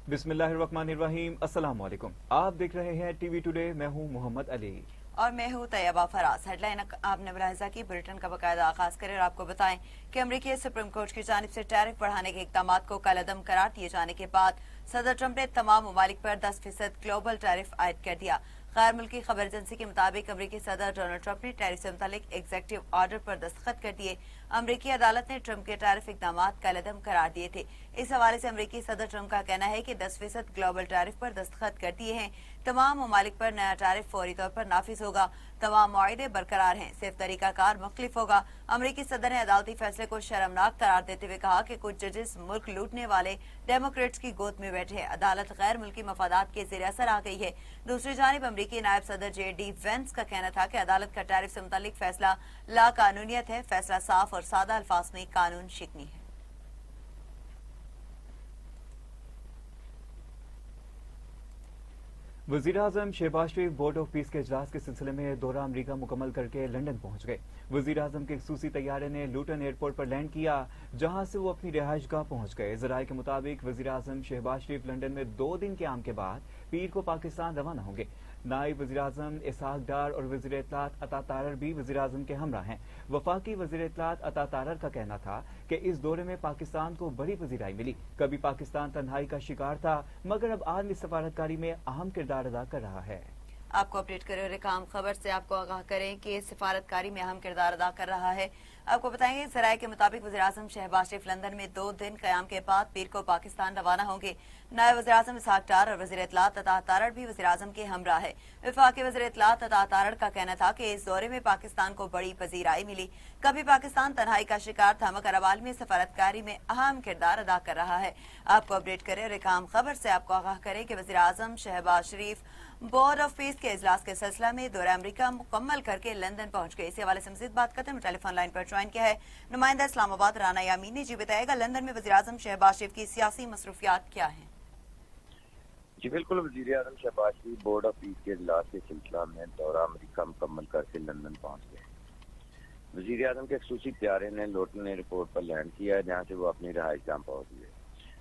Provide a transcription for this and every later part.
बिस्मिल्लाहिर्रहमानिर्रहीम। अस्सलाम वालेकुम। आप देख रहे हैं टीवी टुडे। मैं हूं मोहम्मद अली और मैं हूं तैयबा फराज। हेडलाइन आपने मुलाहिजा की, बुलेटिन का बाकायदा आगाज करें और आपको बताएं कि अमरीकी सुप्रीम कोर्ट की जानिब से टैरिफ बढ़ाने के इकदाम को कलअदम करार दिए जाने के बाद सदर ट्रंप ने तमाम ममालिक पर 10% ग्लोबल टैरिफ आयद कर दिया। गैर मुल्की खबर एजेंसी के मुताबिक अमरीकी सदर डोनाल्ड ट्रंप ने टैरिफ से मुतालिक एग्जीक्यूटिव ऑर्डर पर दस्तखत कर दिए। अमरीकी अदालत ने ट्रंप के टैरिफ इकदाम कलअदम करार दिए थे। इस हवाले से अमरीकी सदर ट्रंप का कहना है कि 10% ग्लोबल टैरिफ पर दस्तखत कर दिए हैं। तमाम ममालिक पर नया टैरिफ फौरी तौर पर नाफिज होगा। तमाम मुआहदे बरकरार हैं, सिर्फ तरीकाकार मुख्तलिफ होगा। अमरीकी सदर ने अदालती फैसले को शर्मनाक करार देते हुए कहा कि कुछ जजेस मुल्क लूटने वाले डेमोक्रेट्स की गोद में बैठे हैं। अदालत गैर मुल्की मफादात के ज़ेर असर आ गई है। दूसरी जानिब अमरीकी नायब सदर JD वेंस का कहना था कि अदालत का टैरिफ से मुतालिक फैसला लाकानूनियत है। फैसला साफ और सादा अल्फाज में कानून शिकनी है। वज़ीर-ए-आज़म शहबाज शरीफ बोर्ड ऑफ पीस के इजलास के सिलसिले में दौरा अमरीका मुकम्मल करके लंदन पहुंच गए। वज़ीर-ए-आज़म के खसूसी तैयारे ने लूटन एयरपोर्ट पर लैंड किया, जहां से वो अपनी रिहाइशगाह पहुंच गए। ज़राए के मुताबिक वज़ीर-ए-आज़म शहबाज शरीफ लंदन में 2 दिन क़याम के बाद पीर को पाकिस्तान रवाना होंगे। नायब वज़ीर-ए-आज़म इसहाक डार और वज़ीर इत्तलात अता तारर भी वज़ीर-ए-आज़म के हमरा हैं। वफाकी वज़ीर इत्तलात अता तारर का कहना था कि इस दौरे में पाकिस्तान को बड़ी पजीराई मिली। कभी पाकिस्तान तन्हाई का शिकार था, मगर अब आलमी सफारतकारी में अहम किरदार अदा कर रहा है। आपको अपडेट करें रिकाम खबर से आपको आगाह करें कि सिफारतकारी में अहम किरदार अदा कर रहा है। आपको बताएंगे ज़राए के मुताबिक वज़ीर-ए-आज़म शहबाज शरीफ लंदन में 2 दिन क़याम के बाद पीर को पाकिस्तान रवाना होंगे। नायब वज़ीर-ए-आज़म इसहाक डार और वज़ीर इत्तलात अता तारर भी वज़ीर-ए-आज़म के हमरा है। वफाकी वज़ीर इत्तलात अता तारर का कहना था कि इस दौरे में पाकिस्तान को बड़ी पजीराई मिली। कभी पाकिस्तान तन्हाई का शिकार था, मगर अब आलमी सफारतकारी में अहम किरदार अदा कर रहा है। आपको अपडेट करें रिकाम खबर से आपको आगाह करें कि वज़ीर-ए-आज़म शहबाज शरीफ बोर्ड ऑफ पीस के इजलास के सिलसिला में दौरा अमरीका मुकम्मल करके लंदन पहुंच गए। इसी हवाले से मज़ीद बात करते हैं। टेलीफोन लाइन पर ज्वाइन किया है नुमाइंदा इस्लामाबाद राना यामीन ने। जी बताएगा, लंदन में वज़ीर-ए-आज़म शहबाज शरीफ की सियासी मसरूफियात क्या हैं? जी बिल्कुल, वज़ीर-ए-आज़म शहबाज शरीफ बोर्ड ऑफ पीस के इजलास के सिलसिला में दौरा अमरीका मुकम्मल करके लंदन पहुंच गए। वज़ीर-ए-आज़म के खसूसी प्यारे ने लोटन एयरपोर्ट पर लैंड किया, जहां से वो अपनी रिहाइशगाह पहुंच गए।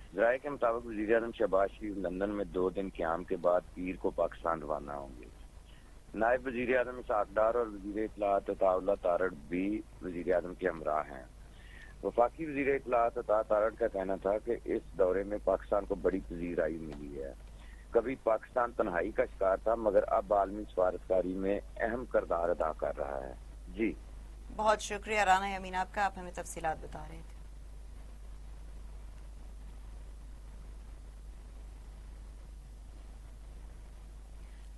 ज़राए के मुताबिक वज़ीर-ए-आज़म शहबाज शरीफ लंदन में 2 दिन क़याम के बाद पीर को पाकिस्तान रवाना होंगे। नायब वज़ीर-ए-आज़म इसहाक डार और वज़ीर इत्तलात अता तारर भी वज़ीर-ए-आज़म के हमरा हैं। वफाकी वज़ीर इत्तलात अता तारर का कहना था कि इस दौरे में पाकिस्तान को बड़ी पजीराई मिली है। कभी पाकिस्तान तन्हाई का शिकार था, मगर अब आलमी सफारतकारी में अहम किरदार अदा कर रहा है। जी बहुत शुक्रिया राना यामीन आपका, आप हमें तफसीलात बता रहे थे।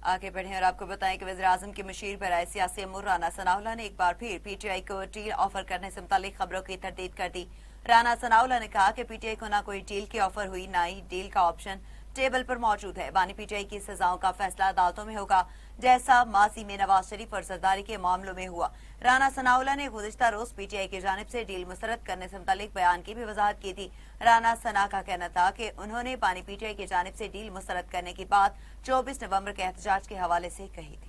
आगे बढ़े और आपको बताएं कि वज़ीर-ए-आज़म की मशीर बराए सियासी अमूर राना सनाउल्लाह ने एक बार फिर PTI को डील ऑफर करने से मुतालिक खबरों की तरदीद कर दी। राना सनाउल्लाह ने कहा कि PTI को ना कोई डील की ऑफर हुई, ना ही डील का ऑप्शन टेबल पर मौजूद है। बानी PTI की सजाओं का फैसला अदालतों में होगा, जैसा माजी में नवाज शरीफ और जरदारी के मामलों में हुआ। राना सनाउल्लाह ने गुज़िश्ता रोज PTI की जानिब से डील मुस्तरद करने से मुतालिक बयान की भी वजाहत की थी। राना सना का कहना था कि उन्होंने बानी PTI की जानिब से डील मुस्तरद करने की बात 24 नवंबर के एहतजाज के हवाले से कही थी।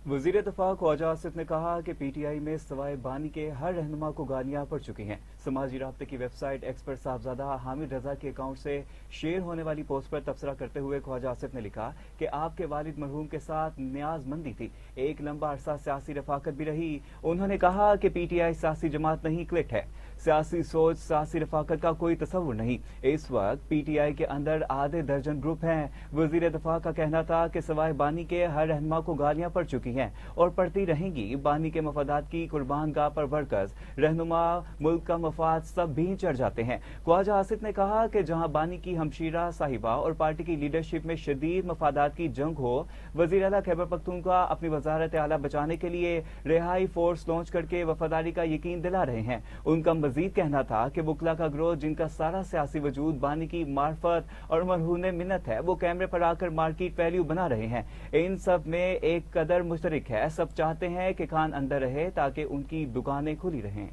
वज़ीर दफा ख्वाजा आसिफ ने कहा कि PTI में सवाए बानी के हर रहनुमा को गालियां पड़ चुकी हैं। समाजी राब्ते की वेबसाइट एक्स पर साहबजादा हामिद रजा के अकाउंट से शेयर होने वाली पोस्ट पर तबसरा करते हुए ख्वाजा आसिफ ने लिखा कि आपके वालिद मरहूम के साथ न्याजमंदी थी, एक लंबा अरसा सियासी रफाकत भी रही। उन्होंने कहा कि PTI सियासी जमात नहीं, क्लिट है। सियासी सोच, सियासी रफाकत का कोई तस्वुर नहीं। इस वक्त PTI के अंदर आधे दर्जन ग्रुप हैं। वज़ीर दफा का कहना था कि सवाए बानी के हर रहनुमा को गालियां पड़ चुकी हैं और पड़ती रहेंगी। बानी के मफादात की कुर्बान गाह पर बढ़कर रहनुमा, मुल्क का मफाद सब भी चढ़ जाते हैं। ख्वाजा आसिफ ने कहा कि जहां बानी की हमशीरा साहिबा और पार्टी की लीडरशिप में शदीद मफादात की जंग हो, वज़ीर आला खैबर पख्तूनख्वा अपनी वजारत आला बचाने के लिए रिहाई फोर्स लॉन्च करके वफादारी का यकीन दिला रहे हैं। उनका मजीद कहना था कि बुकला का ग्रोह, जिनका सारा सियासी वजूद बानी की मार्फत और मरहून मिन्नत है, वो कैमरे पर आकर मार्केट वैल्यू बना रहे हैं। इन सब में एक कदर मुश्तरक है। सब चाहते हैं कि खान अंदर रहे ताकि उनकी दुकानें खुली रहें।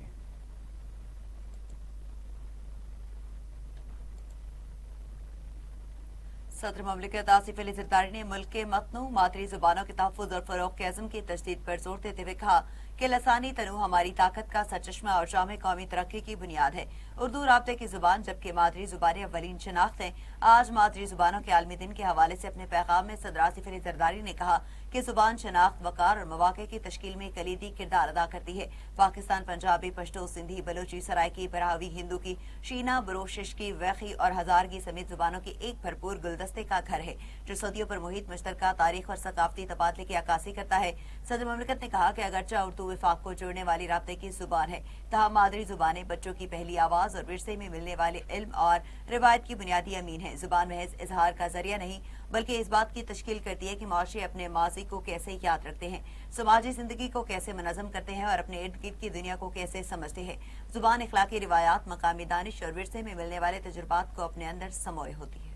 सदर ममलिकत आसिफ अली जरदारी ने मुल्क के मतनू मादरी जुबानों के तहफ़्फ़ुज़ और फ़रोग़ के अज़्म की तजदीद पर जोर देते हुए कहा کہ لسانی تنوع ہماری طاقت کا سرچشمہ اور جامع قومی ترقی کی بنیاد ہے۔ اردو رابطے کی زبان جبکہ مادری زبانیں اولین شناخت ہیں۔ آج مادری زبانوں کے عالمی دن کے حوالے سے اپنے پیغام میں صدر آصف علی زرداری نے کہا کہ زبان شناخت، وقار اور مواقع کی تشکیل میں کلیدی کردار ادا کرتی ہے۔ پاکستان پنجابی، پشتو، سندھی، بلوچی، سرائکی، براہوی، ہندو کی، شینا، بروشش کی، ویخی اور ہزارگی سمیت زبانوں کے ایک بھرپور گلدستے کا گھر ہے جو صدیوں پر محیط مشترکہ تاریخ اور ثقافتی تبادلے کی عکاسی کرتا ہے۔ صدر مملکت نے کہا کہ اگرچہ اردو وفاق کو جوڑنے والی رابطے کی زبان ہے، تاہم مادری زبانیں بچوں کی پہلی آواز اور ورثے میں ملنے والے علم اور روایت کی بنیادی امین ہیں۔ زبان محض اظہار کا ذریعہ نہیں بلکہ اس بات کی تشکیل کرتی ہے کہ معاشرے اپنے ماضی کو کیسے یاد رکھتے ہیں، سماجی زندگی کو کیسے منظم کرتے ہیں اور اپنے ارد گرد کی دنیا کو کیسے سمجھتے ہیں۔ زبان اخلاقی روایات، مقامی دانش اور ورثے میں ملنے والے تجربات کو اپنے اندر سموئے ہوتی ہے۔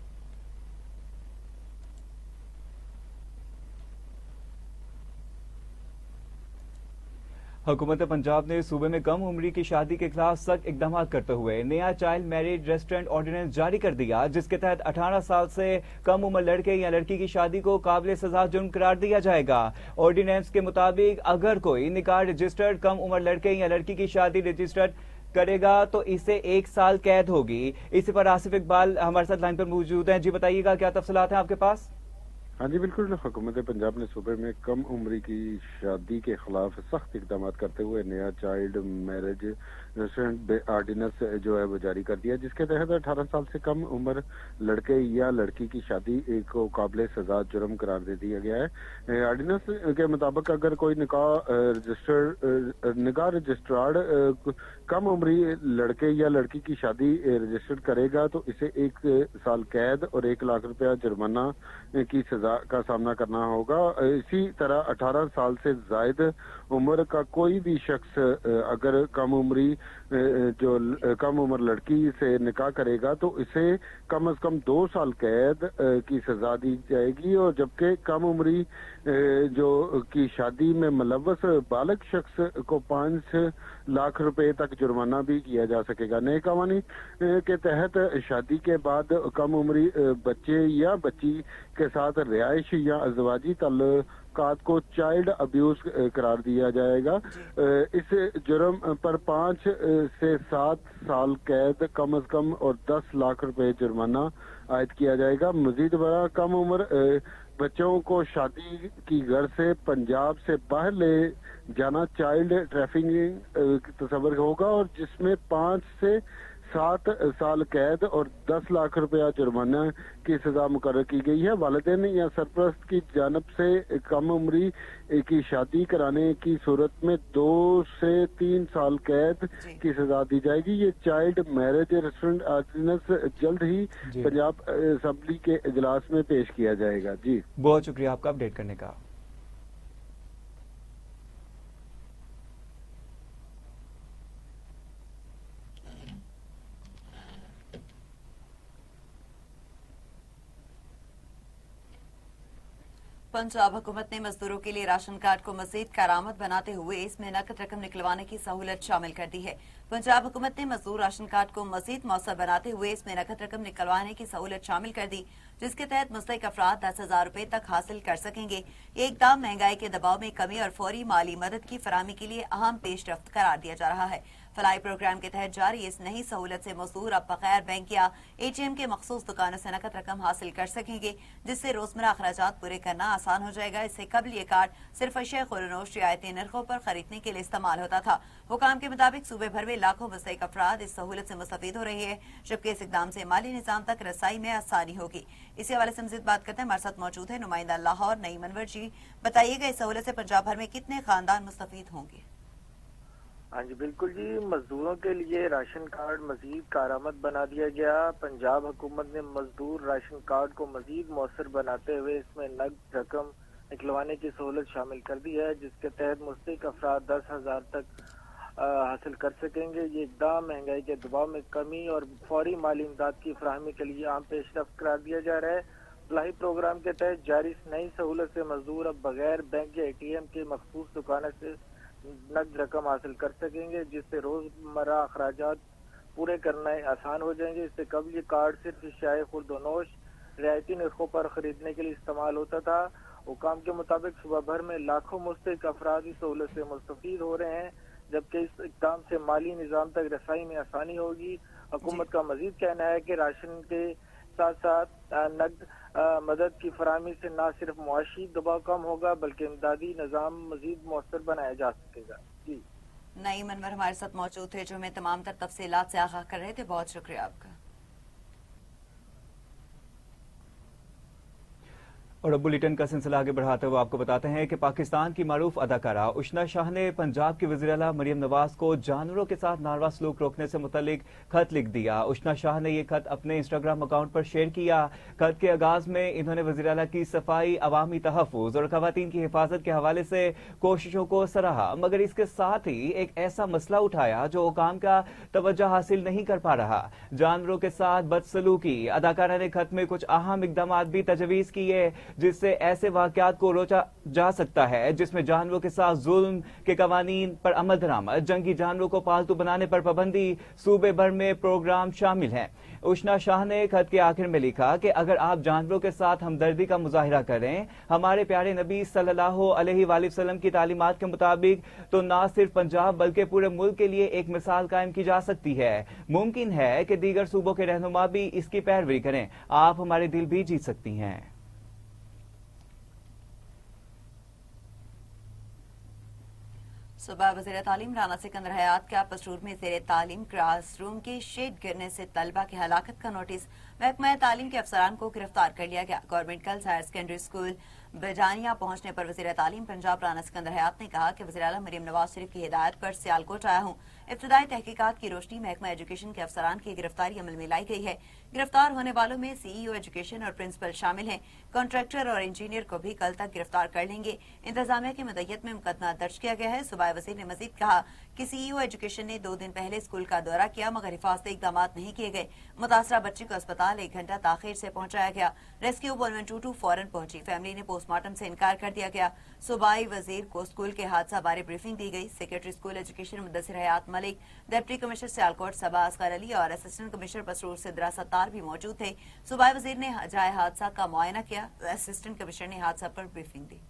حکومت پنجاب نے صوبے میں کم عمری کی شادی کے خلاف سخت اقدامات کرتے ہوئے نیا چائلڈ میرج ریسٹرینٹ آرڈیننس جاری کر دیا، جس کے تحت 18 سال سے کم عمر لڑکے یا لڑکی کی شادی کو قابل سزا جرم قرار دیا جائے گا۔ آرڈیننس کے مطابق اگر کوئی نکاح رجسٹرڈ کم عمر لڑکے یا لڑکی کی شادی رجسٹرڈ کرے گا تو اسے 1 سال قید ہوگی۔ اسی پر آصف اقبال ہمارے ساتھ لائن پر موجود ہیں۔ جی بتائیے گا کیا تفصیلات ہیں آپ کے پاس؟ ہاں جی بالکل، حکومت پنجاب نے صوبے میں کم عمری کی شادی کے خلاف سخت اقدامات کرتے ہوئے نیا چائلڈ میرج ریسٹرینٹ آرڈیننس جو ہے وہ جاری کر دیا، جس کے تحت 18 سال سے کم عمر لڑکے یا لڑکی کی شادی کو قابل سزا جرم قرار دے دیا گیا ہے۔ آرڈیننس کے مطابق اگر کوئی نکاح رجسٹرارڈ کم عمری لڑکے یا لڑکی کی شادی رجسٹر کرے گا تو اسے 1 سال قید اور 1 لاکھ روپیہ جرمانہ کی سزا کا سامنا کرنا ہوگا۔ اسی طرح 18 سال سے زائد عمر کا کوئی بھی شخص اگر کم عمر لڑکی سے نکاح کرے گا تو اسے کم از کم 2 سال قید کی سزا دی جائے گی، اور جبکہ کم عمری جو کی شادی میں ملوث بالغ شخص کو 5 لاکھ روپے تک جرمانہ بھی کیا جا سکے گا۔ نئے قوانین کے تحت شادی کے بعد کم عمری بچے یا بچی کے ساتھ رہائش یا ازدواجی تعلقات کو چائلڈ ابیوز قرار دیا جائے گا۔ اس جرم پر 5 سے 7 سال قید کم از کم اور 10 لاکھ روپے جرمانہ عائد کیا جائے گا۔ مزید برآں کم عمر بچوں کو شادی کی غرض سے پنجاب سے باہر لے جانا چائلڈ ٹریفکنگ تصور ہوگا، اور جس میں 5 سے 7 سال قید اور 10 لاکھ روپیہ جرمانہ کی سزا مقرر کی گئی ہے۔ والدین یا سرپرست کی جانب سے کم عمری کی شادی کرانے کی صورت میں 2 سے 3 سال قید کی سزا دی جائے گی۔ یہ چائلڈ میرج ریسٹرینٹ آرڈیننس جلد ہی پنجاب اسمبلی کے اجلاس میں پیش کیا جائے گا۔ جی بہت شکریہ آپ کا اپڈیٹ کرنے کا۔ پنجاب حکومت نے مزدوروں کے لیے راشن کارڈ کو مزید کارآمد بناتے ہوئے اس میں نقد رقم نکلوانے کی سہولت شامل کر دی ہے۔ پنجاب حکومت نے مزدور راشن کارڈ کو مزید مؤثر بناتے ہوئے اس میں نقد رقم نکلوانے کی سہولت شامل کر دی، جس کے تحت مستحق افراد 10,000 روپے تک حاصل کر سکیں گے۔ یہ اقدام مہنگائی کے دباؤ میں کمی اور فوری مالی مدد کی فراہمی کے لیے اہم پیش رفت قرار دیا جا رہا ہے۔ فلاحی پروگرام کے تحت جاری اس نئی سہولت سے مزدور اب بغیر بینک یا ATM کے مخصوص دکانوں سے نقد رقم حاصل کر سکیں گے، جس سے روزمرہ اخراجات پورے کرنا آسان ہو جائے گا۔ اس سے قبل یہ کارڈ صرف اشیاء خورنوش رعایتی نرخوں پر خریدنے کے لیے استعمال ہوتا تھا۔ حکام کے مطابق صوبے بھر میں لاکھوں مستحق افراد اس سہولت سے مستفید ہو رہے ہیں، جبکہ اس اقدام سے مالی نظام تک رسائی میں آسانی ہوگی۔ اسی حوالے سے مزید بات کرتے ہیں، ہمارے ساتھ موجود ہے نمائندہ لاہور نعیم انور جی۔ بتائیے گا اس سہولت سے پنجاب بھر میں کتنے خاندان مستفید ہوں گے؟ ہاں جی بالکل جی، مزدوروں کے لیے راشن کارڈ مزید کارآمد بنا دیا گیا۔ پنجاب حکومت نے مزدور راشن کارڈ کو مزید مؤثر بناتے ہوئے اس میں نقد رقم نکلوانے کی سہولت شامل کر دی ہے، جس کے تحت مستحق افراد 10,000 تک حاصل کر سکیں گے۔ یہ اقدام مہنگائی کے دباؤ میں کمی اور فوری مالی امداد کی فراہمی کے لیے عام پیش رفت قرار دیا جا رہا ہے۔ فلاحی پروگرام کے تحت جاری اس نئی سہولت سے مزدور اب بغیر بینک یا ATM کے مخصوص دکانوں سے نقد رقم حاصل کر سکیں گے، جس سے روزمرہ اخراجات پورے کرنا آسان ہو جائیں گے۔ اس سے قبل یہ کارڈ صرف اشیاء خورد و نوش رعایتی نرخوں پر خریدنے کے لیے استعمال ہوتا تھا، हुकाम के मुताबिक सुबह भर में लाखों मुस्तहिक अफराद इस सहूलत से मुस्तफीद हो रहे हैं, जबकि इस इक़दाम से माली निज़ाम तक रसाई में आसानी होगी। हुकूमत का मजीद कहना है कि राशन के साथ साथ नकद मदद की फराहमी से न सिर्फ मुआशी दबाव कम होगा बल्कि इमदादी निज़ाम मजीद मौसर बनाया जा सकेगा। जी नईम अनवर हमारे साथ मौजूद थे, जो हमें तमाम तर तफसीलात से आगाह कर रहे थे। बहुत शुक्रिया आपका। और अब बुलेटिन का सिलसिला आगे बढ़ाते हुए आपको बताते हैं कि पाकिस्तान की मारूफ अदाकारा उशना शाह ने पंजाब की वज़ीर आला मरियम नवाज को जानवरों के साथ नारवा सलूक रोकने से मुतल्लिक खत लिख दिया। उशना शाह ने यह खत अपने इंस्टाग्राम अकाउंट पर शेयर किया। खत के आगाज में इन्होंने वज़ीर आला की सफाई, अवामी तहफ़्फ़ुज़ और ख़वातीन की हिफाजत के हवाले से कोशिशों को सराहा, मगर इसके साथ ही एक ऐसा मसला उठाया जो हुकाम का तवज्जो हासिल नहीं कर पा रहा, जानवरों के साथ बदसलूकी। अदाकारा ने खत में कुछ अहम इक़दाम भी तजवीज़ किए जिससे ऐसे वाक़यात को रोका जा सकता है जिसमें जानवरों के साथ जुल्म के कवानीन पर अमल दरामद, जंगी जानवरों को पालतू बनाने पर पाबंदी, सूबे भर में प्रोग्राम शामिल हैं। उशना शाह ने खत के आखिर में लिखा कि अगर आप जानवरों के साथ हमदर्दी का मुजाहिरा करें हमारे प्यारे नबी सल्लल्लाहु अलैहि वसल्लम की तालीमात के मुताबिक, तो न सिर्फ पंजाब बल्कि पूरे मुल्क के लिए एक मिसाल कायम की जा सकती है। मुमकिन है कि दीगर सूबों के रहनुमा भी इसकी पैरवी करें। आप हमारे दिल भी जीत सकती हैं। सुबह वज़ीर तालीम राना सिकंदर हयात के पसरूर में ज़ेरे तालीम क्लास रूम की शेड गिरने से तलबा की हलाकत का नोटिस। महकमा तालीम के अफसरान को गिरफ्तार कर लिया गया। Government girls higher secondary school Bejania पहुंचने पर वज़ीर तालीम पंजाब राना सिकंदर हयात ने कहा कि वज़ीर आला मरियम नवाज शरीफ की हिदायत पर सियालकोट आया हूँ। इब्तदाई तहकीकात की रोशनी महकमा एजुकेशन के अफसरान की गिरफ्तारी अमल में लाई गई है। गिरफ्तार होने वालों में सीईओ एजुकेशन और प्रिंसिपल शामिल हैं। कॉन्ट्रैक्टर और इंजीनियर को भी कल तक गिरफ्तार कर लेंगे। इंतजामिया की मदयत में मुकदमा दर्ज किया गया है। सूबाई वज़ीर ने मजीद कहा कि सीईओ एजुकेशन ने 2 दिन पहले स्कूल का दौरा किया मगर हिफाजती इकदाम नहीं किए गए। मुतासरा बच्ची को अस्पताल 1 घंटा ताखिर से पहुंचाया गया। रेस्क्यू 112 फौरन पहुंची। फैमिली ने पोस्टमार्टम से इनकार कर दिया गया। सूबाई वजीर को स्कूल के हादसा बारे ब्रीफिंग दी गई। सेक्रेटरी स्कूल एजुकेशन मुद्दसिर हयात मलिक, डिप्टी कमिश्नर सियालकोट सबा असगर अली और असिस्टेंट कमिश्नर पसरूर सिद्रा सत्तार भी मौजूद थे। सूबाई वजीर ने जाए हादसा का मुआयना किया। असिस्टेंट कमिश्नर ने हादसा पर ब्रीफिंग दी।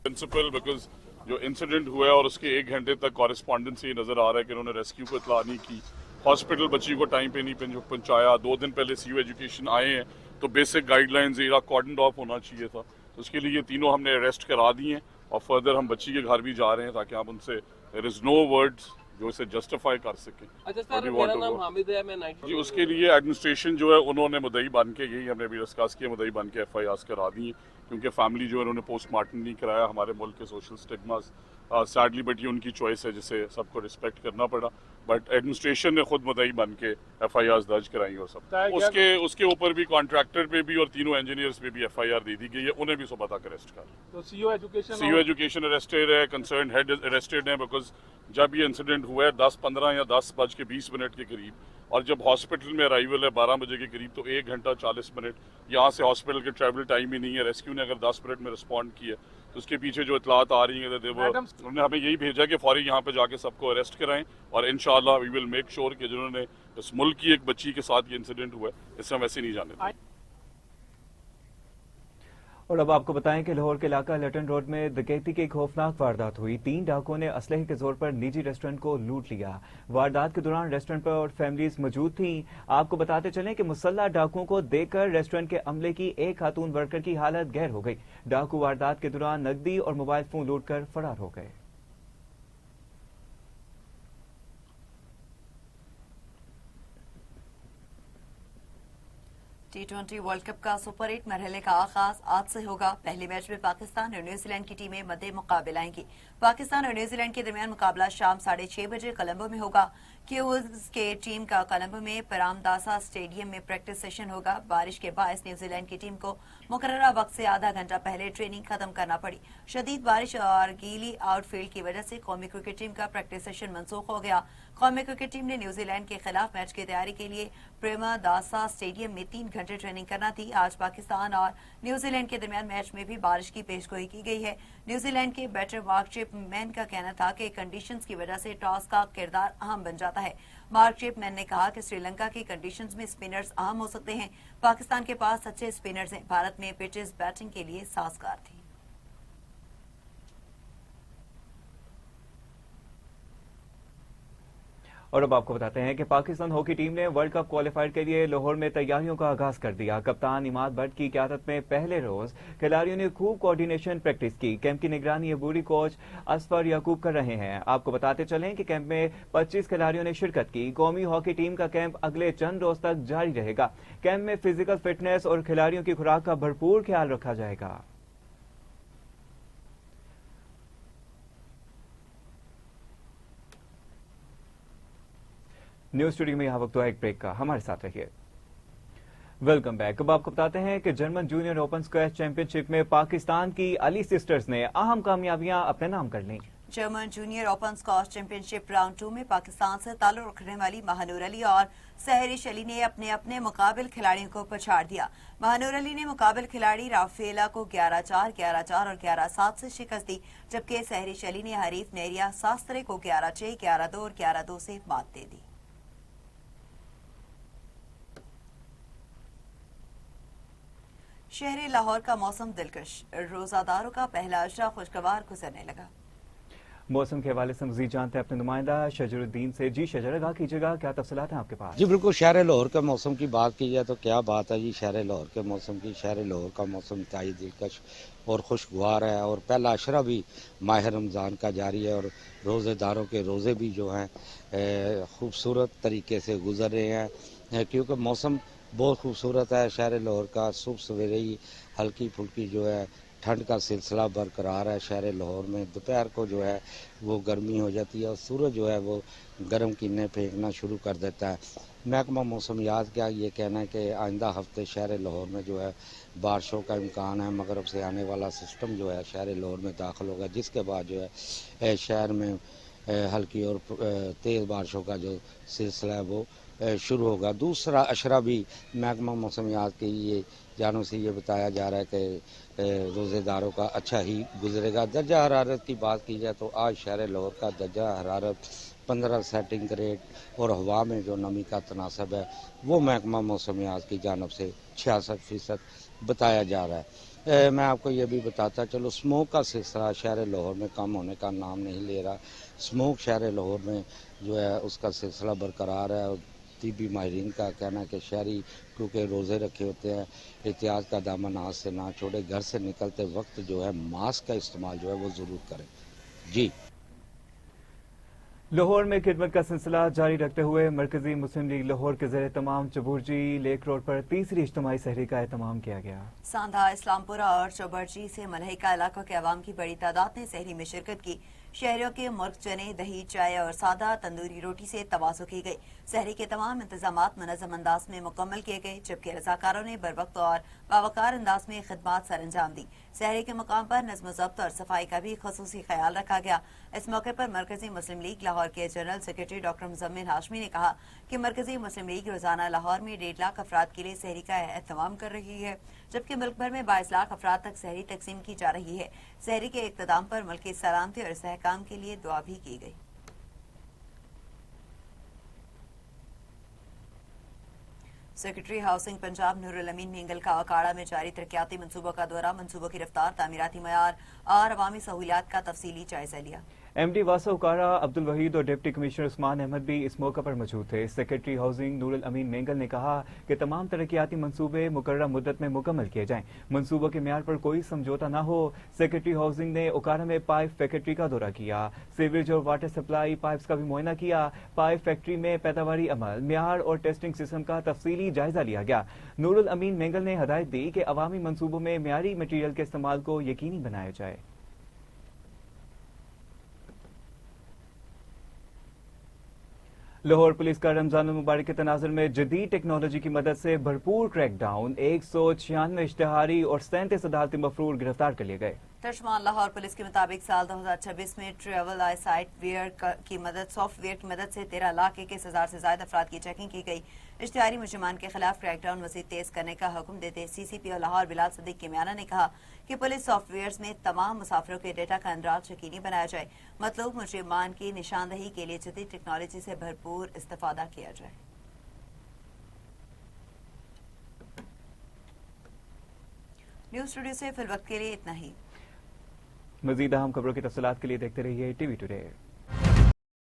प्रिंसिपल बिकॉज जो इंसिडेंट हुआ है और उसके 1 घंटे तक कॉरेस्पॉन्डेंस ये नजर आ रहा है कि उन्होंने रेस्क्यू को इतला नहीं की, हॉस्पिटल बच्ची को टाइम पे नहीं पहुंचाया। 2 दिन पहले सीईओ एजुकेशन आए हैं तो बेसिक गाइडलाइंस ये कॉर्डन ऑफ होना चाहिए था। तो उसके लिए ये तीनों हमने अरेस्ट करा दिए हैं और फर्दर हम बच्ची के घर भी जा रहे हैं ताकि आप उनसे देयर इज नो वर्ड्स जो इसे जस्टिफाई कर सकें। अच्छा सर, मेरा नाम हामिद है, मैं जी उसके लिए एडमिनिस्ट्रेशन जो है उन्होंने मुद्दई बन के, यही हमने भी डिस्कस किया, मुद्दई बन के FIRs करा दी क्योंकि फैमिली जो है उन्होंने पोस्टमार्टम नहीं कराया। हमारे मुल्क के सोशल स्टिग्मास सैडली बट ये उनकी चॉइस है जिसे सबको रिस्पेक्ट करना पड़ा, बट एडमिनिस्ट्रेशन ने खुद मुद्दई बन के FIRs दर्ज कराई और सब। उसके ऊपर भी कॉन्ट्रैक्टर पे भी और तीनों इंजीनियर्स पे भी FIR दे दी गई है। उन्हें भी सुबह तक अरेस्ट कर। तो सीईओ एजुकेशन अरेस्टेड है, कंसर्न हेड अरेस्टेड है बिकॉज जब ये इंसिडेंट हुआ है 10:15 या 10:20 के करीब और जब हॉस्पिटल में अराइवल है 12 बजे के करीब तो 1 घंटा 40 मिनट यहाँ से हॉस्पिटल के ट्रैवल टाइम ही नहीं है। रेस्क्यू ने अगर 10 मिनट में रिस्पॉन्ड किया तो उसके पीछे जो इतलात आ रही हैं उन्होंने हमें यही भेजा कि फौरी यहाँ पे जाके सबको अरेस्ट कराएं और इंशाल्लाह वी विल मेक श्योर कि जिन्होंने इस मुल्क की एक बच्ची के साथ ये इंसिडेंट हुआ है इससे हम ऐसे नहीं जाने देंगे। और अब आपको बताएं कि लाहौर के इलाका लटन रोड में डकैती की एक खौफनाक वारदात हुई। 3 डाकुओं ने असलहे के जोर पर निजी रेस्टोरेंट को लूट लिया। वारदात के दौरान रेस्टोरेंट पर और फैमिलीज मौजूद थीं। आपको बताते चलें कि मुसल्लह डाकुओं को देखकर रेस्टोरेंट के अमले की एक खातून वर्कर की हालत गैर हो गई। डाकू वारदात के दौरान नकदी और मोबाइल फोन लूट कर फरार हो गए। T20 वर्ल्ड कप का सुपर 8 मरहले का आगाज आज से होगा। पहले मैच में पाकिस्तान और न्यूजीलैंड की टीमें मद्दे मुकाबले आएंगी। पाकिस्तान और न्यूजीलैंड के दरमियान मुकाबला शाम 6:30 बजे कोलंबो में होगा। क्यूज के टीम का कोलंबो में परामदासा स्टेडियम में प्रैक्टिस सेशन होगा। बारिश के बायस न्यूजीलैंड की टीम को मुकर्ररा वक्त से आधा घंटा पहले ट्रेनिंग खत्म करना पड़ी। शदीद बारिश और गीली आउटफील्ड की वजह से कौमी क्रिकेट टीम का प्रैक्टिस सेशन मनसूख हो गया। قومی کرکٹ ٹیم نے نیوزی لینڈ کے خلاف میچ کی تیاری کے لیے پریماداسا اسٹیڈیم میں 3 گھنٹے ٹریننگ کرنا تھی. آج پاکستان اور نیوزی لینڈ کے درمیان میچ میں بھی بارش کی پیشگوئی کی گئی ہے. نیوزی لینڈ کے بیٹر مارک چپ مین کا کہنا تھا کہ کنڈیشنز کی وجہ سے ٹاس کا کردار اہم بن جاتا ہے. مارک چپ مین نے کہا کہ سری لنکا کی کنڈیشنز میں اسپنرز اہم ہو سکتے ہیں. پاکستان کے پاس اچھے اسپنرز ہیں. بھارت میں پچز بیٹنگ کے لیے سازگار تھی. اور اب آپ کو بتاتے ہیں کہ پاکستان ہاکی ٹیم نے ورلڈ کپ کوالیفائر کے لیے لاہور میں تیاریوں کا آغاز کر دیا. کپتان عماد بٹ کی قیادت میں پہلے روز کھلاڑیوں نے خوب کوارڈینیشن پریکٹس کی. کیمپ کی نگرانی عبوری کوچ اسفر یعقوب کر رہے ہیں. آپ کو بتاتے چلیں کہ کیمپ میں 25 کھلاڑیوں نے شرکت کی. قومی ہاکی ٹیم کا کیمپ اگلے چند روز تک جاری رہے گا. کیمپ میں فزیکل فٹنس اور کھلاڑیوں کی خوراک کا بھرپور خیال رکھا جائے گا. نیوز اسٹوڈیو میں یہاں وقت ہوا ایک بریک کا. ہمارے ساتھ رہیے. Welcome back. اب آپ کو بتاتے ہیں کہ German junior open squash championship میں پاکستان کی علی سسٹرز نے اہم کامیابیاں اپنے نام کر لیں. German junior open squash championship round 2 میں پاکستان سے تعلق رکھنے والی مہانور علی اور سحری شلی نے اپنے مقابل کھلاڑیوں کو پچھاڑ دیا. مہانور علی نے مقابل کھلاڑی رافیلا کو 11-4, 11-4 اور 11-7 سے شکست دی، جبکہ سحری شلی نے حریف نیریا ساسترے کو 11-6, 11-2 اور 11-2 سے مات دے دی. شہر لاہور کا موسم دلکش. روزہ داروں کا پہلا عشرہ خوشگوار گزرنے لگا. موسم کے حوالے سے مزید جانتے ہیں اپنے نمائندہ شجر الدین سے. جی شجر، آگاہ کیجیے گا، کیا تفصیلات ہیں آپ کے پاس؟ جی بالکل، شہر لاہور کے موسم کی بات کی جائے تو کیا بات ہے جی. شہر لاہور کے موسم کی، شہر لاہور کا موسم انتہائی دلکش اور خوشگوار ہے. اور پہلا عشرہ بھی ماہ رمضان کا جاری ہے اور روزے داروں کے روزے بھی جو ہیں خوبصورت طریقے سے گزر رہے ہیں، کیونکہ موسم بہت خوبصورت ہے شہر لاہور کا. صبح سویرے ہی ہلکی پھلکی جو ہے ٹھنڈ کا سلسلہ برقرار ہے شہر لاہور میں. دوپہر کو جو ہے وہ گرمی ہو جاتی ہے اور سورج جو ہے وہ گرم کرنیں پھینکنا شروع کر دیتا ہے. محکمہ موسمیات کا یہ کہنا ہے کہ آئندہ ہفتے شہر لاہور میں جو ہے بارشوں کا امکان ہے. مغرب سے آنے والا سسٹم جو ہے شہر لاہور میں داخل ہوگا، جس کے بعد جو ہے شہر میں ہلکی اور تیز بارشوں کا جو سلسلہ ہے وہ شروع ہوگا. دوسرا عشرہ بھی محکمہ موسمیات کی جانب سے یہ بتایا جا رہا ہے کہ روزے داروں کا اچھا ہی گزرے گا. درجہ حرارت کی بات کی جائے تو آج شہر لاہور کا درجہ حرارت 15 سینٹی گریڈ اور ہوا میں جو نمی کا تناسب ہے وہ محکمہ موسمیات کی جانب سے 66% بتایا جا رہا ہے. میں آپ کو یہ بھی بتاتا چلو، اسموک کا سلسلہ شہر لاہور میں کم ہونے کا نام نہیں لے رہا. اسموک شہر لاہور میں جو ہے اس کا سلسلہ برقرار ہے. اور طبی ماہرین کا کہنا ہے کہ شہری کیونکہ روزے رکھے ہوتے ہیں، احتیاط کا دامن ہاتھ سے نہ چھوڑے. گھر سے نکلتے وقت جو ہے ماسک کا استعمال جو ہے وہ ضرور کریں. جی لاہور میں خدمت کا سلسلہ جاری رکھتے ہوئے مرکزی مسلم لیگ لاہور کے زیر اہتمام چبورجی لیک روڈ پر تیسری اجتماعی سحری کا اہتمام کیا گیا. ساندھا، اسلام پورہ اور چبورجی سے ملحقہ علاقوں کے عوام کی بڑی تعداد نے سحری میں شرکت کی. شہریوں کے مرغ چنے، دہی، چائے اور سادہ تندوری روٹی سے تواضع کی گئی. سحری کے تمام انتظامات منظم انداز میں مکمل کیے گئے، جبکہ رضاکاروں نے بروقت اور باوقار انداز میں خدمات سر انجام دی. سحری کے مقام پر نظم و ضبط اور صفائی کا بھی خصوصی خیال رکھا گیا. اس موقع پر مرکزی مسلم لیگ لاہور کے general secretary doctor Muzammil Hashmi نے کہا کہ مرکزی مسلم لیگ روزانہ لاہور میں 1.5 لاکھ افراد کے لیے سحری کا اہتمام کر رہی ہے، جبکہ ملک بھر میں 22 لاکھ افراد تک سحری تقسیم کی جا رہی ہے. سحری کے اختتام پر ملک کی سلامتی اور استحکام کے لیے دعا بھی کی گئی. سیکرٹری ہاؤسنگ پنجاب نور الامین مینگل کا اکاڑا میں جاری ترقیاتی منصوبوں کا دورہ، منصوبوں کی رفتار، تعمیراتی معیار اور عوامی سہولیات کا تفصیلی جائزہ لیا. ایم ڈی واسو اکاڑا، عبد الوحید اور ڈپٹی کمشنر عثمان احمد بھی اس موقع پر موجود تھے. سیکرٹری ہاؤسنگ نور الامین مینگل نے کہا کہ تمام ترقیاتی منصوبے مقررہ مدت میں مکمل کیے جائیں، منصوبوں کے معیار پر کوئی سمجھوتہ نہ ہو. سیکرٹری ہاؤسنگ نے اکاڑا میں پائپ فیکٹری کا دورہ کیا، سیوریج اور واٹر سپلائی پائپس کا بھی معائنہ کیا. پائپ فیکٹری میں پیداواری عمل، معیار اور ٹیسٹنگ سسٹم کا تفصیلی جائزہ لیا گیا. نور الامین مینگل نے ہدایت دی کہ عوامی منصوبوں میں معیاری مٹیریل کے استعمال کو یقینی بنایا جائے. لاہور پولیس کا رمضان المبارک کے تناظر میں جدید ٹیکنالوجی کی مدد سے بھرپور کریک ڈاؤن، 196 اشتہاری اور 37 عدالتی مفرور گرفتار کر لیے گئے. तर्जमान लाहौर पुलिस के मुताबिक साल 2026 में ट्रेवल आई साइट सॉफ्टवेयर की मदद से 13,21,000 से ज्यादा अफराद की चेकिंग की गई। इश्तिहारी मुजरिमान के खिलाफ क्रैकडाउन मजीद तेज करने का हुक्म देते CCPO लाहौर बिलाल सदीक किमियाना ने कहा कि पुलिस सॉफ्टवेयर में तमाम मुसाफिरों के डेटा का इंदराज यकीनी बनाया जाए। मतलूब मुजरिमान की निशानदही के लिए जदीद टेक्नोलॉजी से भरपूर इस्तेफादा किया जाए। न्यूज स्टूडियो से फिल वक्त के लिए इतना ही। मजीद अहम खबरों की तफसीलात के लिए देखते रहिए TV टुडे।